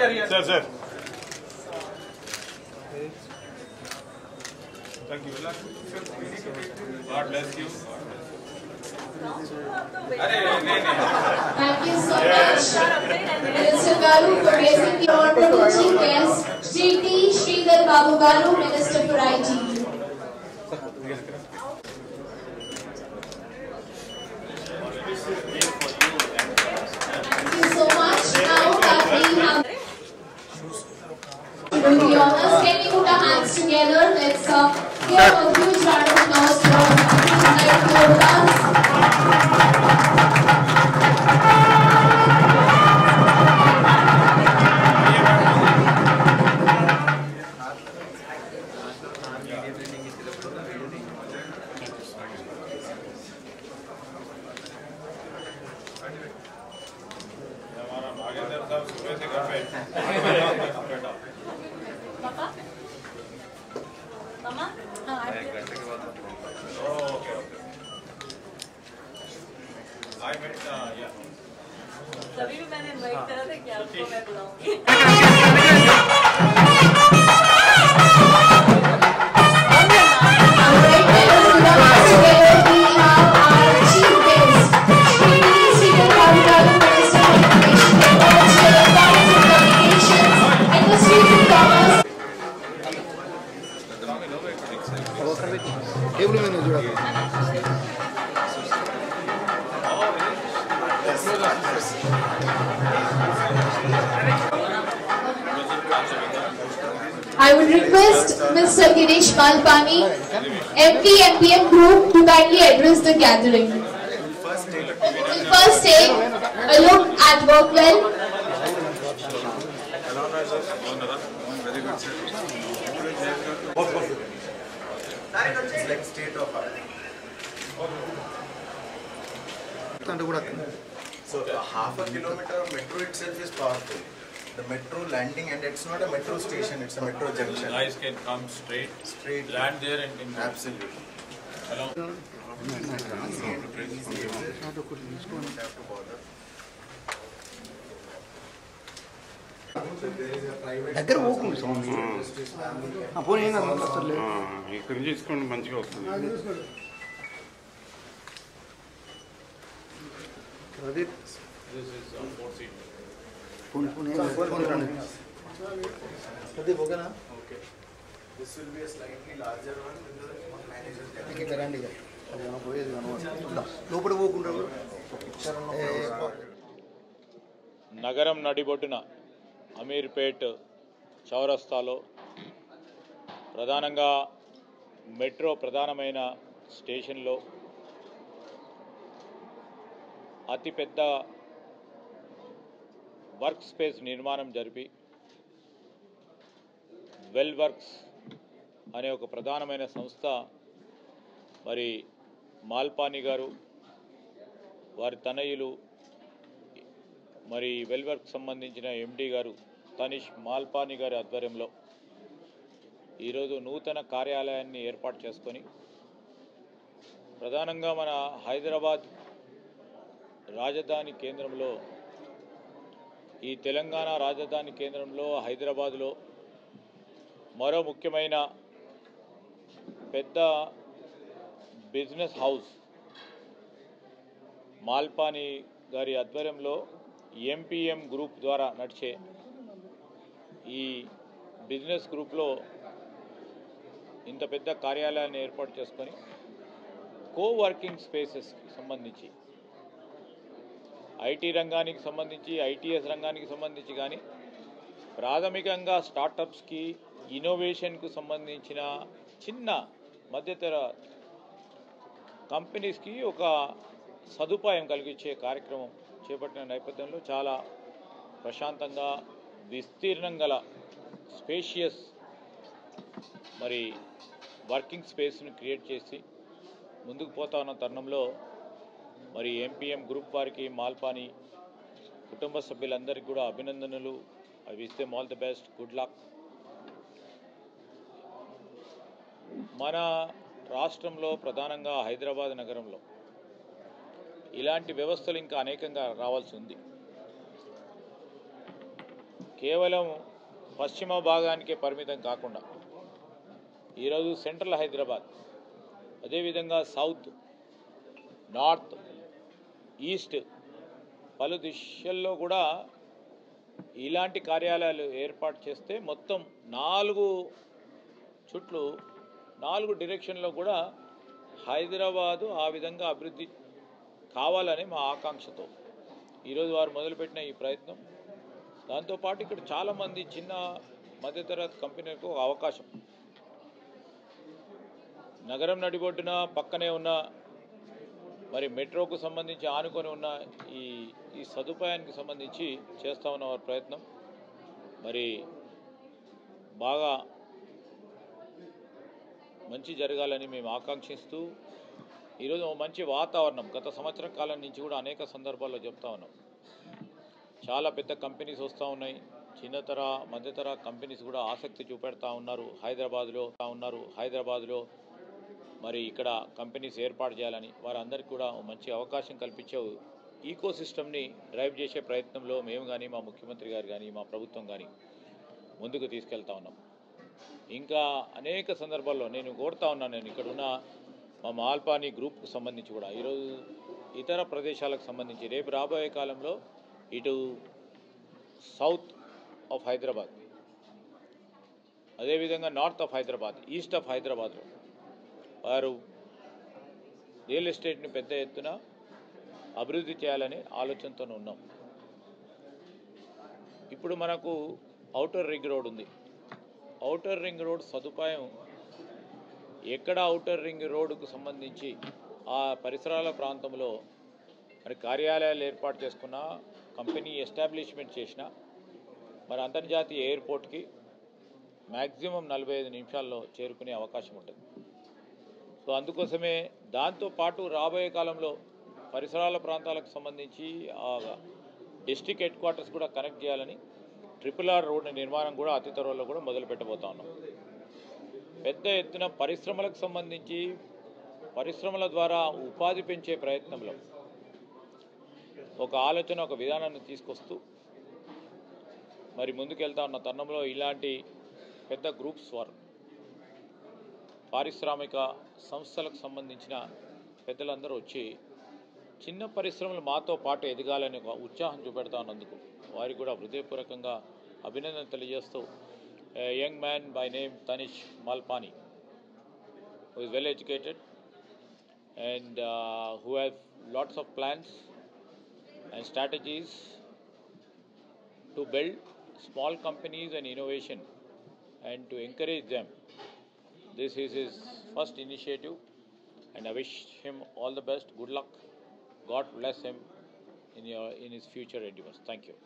Sir, sir. Thank you. God bless you. Thank you so much, Minister Garu, for raising the honorable chief guest, Shri T. Sridhar Babu Garu, Minister for IT. Thank you so much. Now that we have the honors, can we put our hands together? Let's give a huge round of applause for tonight for us. तभी भी मैंने invite करा था कि आपको मैं बुलाऊंगी। I would request Mr. Ginesh Malpani, MD MPM Group, to kindly address the gathering. We'll first take a look at Workwell. It's like state of art. So half a kilometer of metro itself is powerful. The metro landing, and it's not a metro station, it's a metro junction. Guys can come straight, land there and can go. Absolutely. Hello. Don't have to bother. దగ్గర పోకుండా స్వామి పోనీ ఇక్కడ తీసుకోండి మంచిగా వస్తుంది This is 4 seat. Okay. This will be a slightly larger one with the manager. లోపల పోకుండా నగరం నడిబొడ్డున అమీర్పేట్ చౌరస్తాలో ప్రధానంగా మెట్రో ప్రధానమైన స్టేషన్లో అతిపెద్ద వర్క్ స్పేస్ నిర్మాణం జరిపి వెల్ వర్క్స్ అనే ఒక ప్రధానమైన సంస్థ మరి మాల్పాని గారు వారి తనయులు మరి వెల్ వర్క్ సంబంధించిన ఎండి గారు తనిష్ మాల్పాని గారి ఆధ్వర్యంలో ఈరోజు నూతన కార్యాలయాన్ని ఏర్పాటు చేసుకొని ప్రధానంగా మన హైదరాబాద్ రాజధాని కేంద్రంలో ఈ తెలంగాణ రాజధాని కేంద్రంలో హైదరాబాద్లో మరో ముఖ్యమైన పెద్ద బిజినెస్ హౌస్ మాల్పాని గారి ఆధ్వర్యంలో ఎంపీఎం గ్రూప్ ద్వారా నడిచే ఈ బిజినెస్ గ్రూప్లో ఇంత పెద్ద కార్యాలయాన్ని ఏర్పాటు చేసుకొని కోవర్కింగ్ స్పేసెస్కి సంబంధించి ఐటీ రంగానికి సంబంధించి ఐటీఎస్ రంగానికి సంబంధించి కానీ ప్రాథమికంగా స్టార్టప్స్కి ఇన్నోవేషన్కు సంబంధించిన చిన్న మధ్యతర కంపెనీస్కి ఒక సదుపాయం కలిగించే కార్యక్రమం చేపట్టిన నేపథ్యంలో చాలా ప్రశాంతంగా విస్తీర్ణం గల స్పేషియస్ మరి వర్కింగ్ స్పేస్ను క్రియేట్ చేసి ముందుకు పోతా ఉన్న తరుణంలో మరి ఎంపీఎం గ్రూప్ వారికి మాల్పాని కుటుంబ సభ్యులందరికీ కూడా అభినందనలు. అవి ఇస్తే all the best, good luck. మన రాష్ట్రంలో ప్రధానంగా హైదరాబాద్ నగరంలో ఇలాంటి వ్యవస్థలు ఇంకా అనేకంగా రావాల్సి ఉంది. కేవలం పశ్చిమ భాగానికే పరిమితం కాకుండా ఈరోజు సెంట్రల్ హైదరాబాద్, అదేవిధంగా సౌత్, నార్త్, ఈస్ట్ పలు దిశల్లో కూడా ఇలాంటి కార్యాలయాలు ఏర్పాటు చేస్తే మొత్తం 4 చుట్లు 4 డైరెక్షన్లో కూడా హైదరాబాదు ఆ విధంగా అభివృద్ధి కావాలని మా ఆకాంక్షతో ఈరోజు వారు మొదలుపెట్టిన ఈ ప్రయత్నం. దాంతోపాటు ఇక్కడ చాలామంది చిన్న మధ్యతరగతి కంపెనీలకు ఒక అవకాశం. నగరం నడిబొడ్డున పక్కనే ఉన్న మరి మెట్రోకు సంబంధించి ఆనుకొని ఉన్న ఈ సదుపాయానికి సంబంధించి చేస్తూ ఉన్న వారి ప్రయత్నం మరి బాగా మంచి జరగాలని మేము ఆకాంక్షిస్తూ ఈరోజు మంచి వాతావరణం గత సంవత్సరం కాలం నుంచి కూడా అనేక సందర్భాల్లో చెప్తా ఉన్నాం. చాలా పెద్ద కంపెనీస్ వస్తూ ఉన్నాయి, చిన్నతర మధ్యతర కంపెనీస్ కూడా ఆసక్తి చూపెడతా ఉన్నారు హైదరాబాద్లో మరి ఇక్కడ కంపెనీస్ ఏర్పాటు చేయాలని. వారందరికీ కూడా మంచి అవకాశం కల్పించే ఈకో సిస్టమ్ని డ్రైవ్ చేసే ప్రయత్నంలో మేము కానీ మా ముఖ్యమంత్రి గారు కానీ మా ప్రభుత్వం కానీ ముందుకు తీసుకెళ్తా ఉన్నాం. ఇంకా అనేక సందర్భాల్లో నేను కోరుతా ఉన్నాను, నేను ఇక్కడ ఉన్న మా మాల్పాని గ్రూప్కు సంబంధించి కూడా ఈరోజు ఇతర ప్రదేశాలకు సంబంధించి రేపు రాబోయే కాలంలో ఇటు సౌత్ ఆఫ్ హైదరాబాద్, అదేవిధంగా north of Hyderabad, east of హైదరాబాద్లో వారు రియల్ ఎస్టేట్ని పెద్ద ఎత్తున అభివృద్ధి చేయాలని ఆలోచనతో ఉన్నాం. ఇప్పుడు మనకు ఔటర్ రింగ్ రోడ్ ఉంది. ఔటర్ రింగ్ రోడ్ సదుపాయం ఎక్కడ ఔటర్ రింగ్ రోడ్డుకు సంబంధించి ఆ పరిసరాల ప్రాంతంలో మరి కార్యాలయాలు ఏర్పాటు చేసుకున్న, కంపెనీ ఎస్టాబ్లిష్మెంట్ చేసిన మరి అంతర్జాతీయ ఎయిర్పోర్ట్కి మ్యాక్సిమం 45 నిమిషాల్లో చేరుకునే అవకాశం ఉంటుంది. సో అందుకోసమే దాంతోపాటు రాబోయే కాలంలో పరిసరాల ప్రాంతాలకు సంబంధించి డిస్ట్రిక్ట్ హెడ్ క్వార్టర్స్ కూడా కనెక్ట్ చేయాలని RRR రోడ్డు నిర్మాణం కూడా అతి త్వరలో కూడా మొదలు పెట్టబోతా ఉన్నాం. పెద్ద ఎత్తున పరిశ్రమలకు సంబంధించి పరిశ్రమల ద్వారా ఉపాధి పెంచే ప్రయత్నంలో ఒక ఆలోచన, ఒక విధానాన్ని తీసుకొస్తూ మరి ముందుకెళ్తా ఉన్న తరుణంలో ఇలాంటి పెద్ద గ్రూప్స్ వారు పారిశ్రామిక సంస్థలకు సంబంధించిన పెద్దలందరూ వచ్చి చిన్న పరిశ్రమలు మాతో పాటు ఎదగాలని ఒక ఉత్సాహం చూపెడతా ఉన్నందుకు వారికి కూడా హృదయపూర్వకంగా అభినందన తెలియజేస్తూ, young man by name Tanish Malpani, who is well educated and who has lots of plans and strategies to build small companies and innovation and to encourage them. This is his first initiative and I wish him all the best. Good luck. God bless him in his future endeavors. Thank you.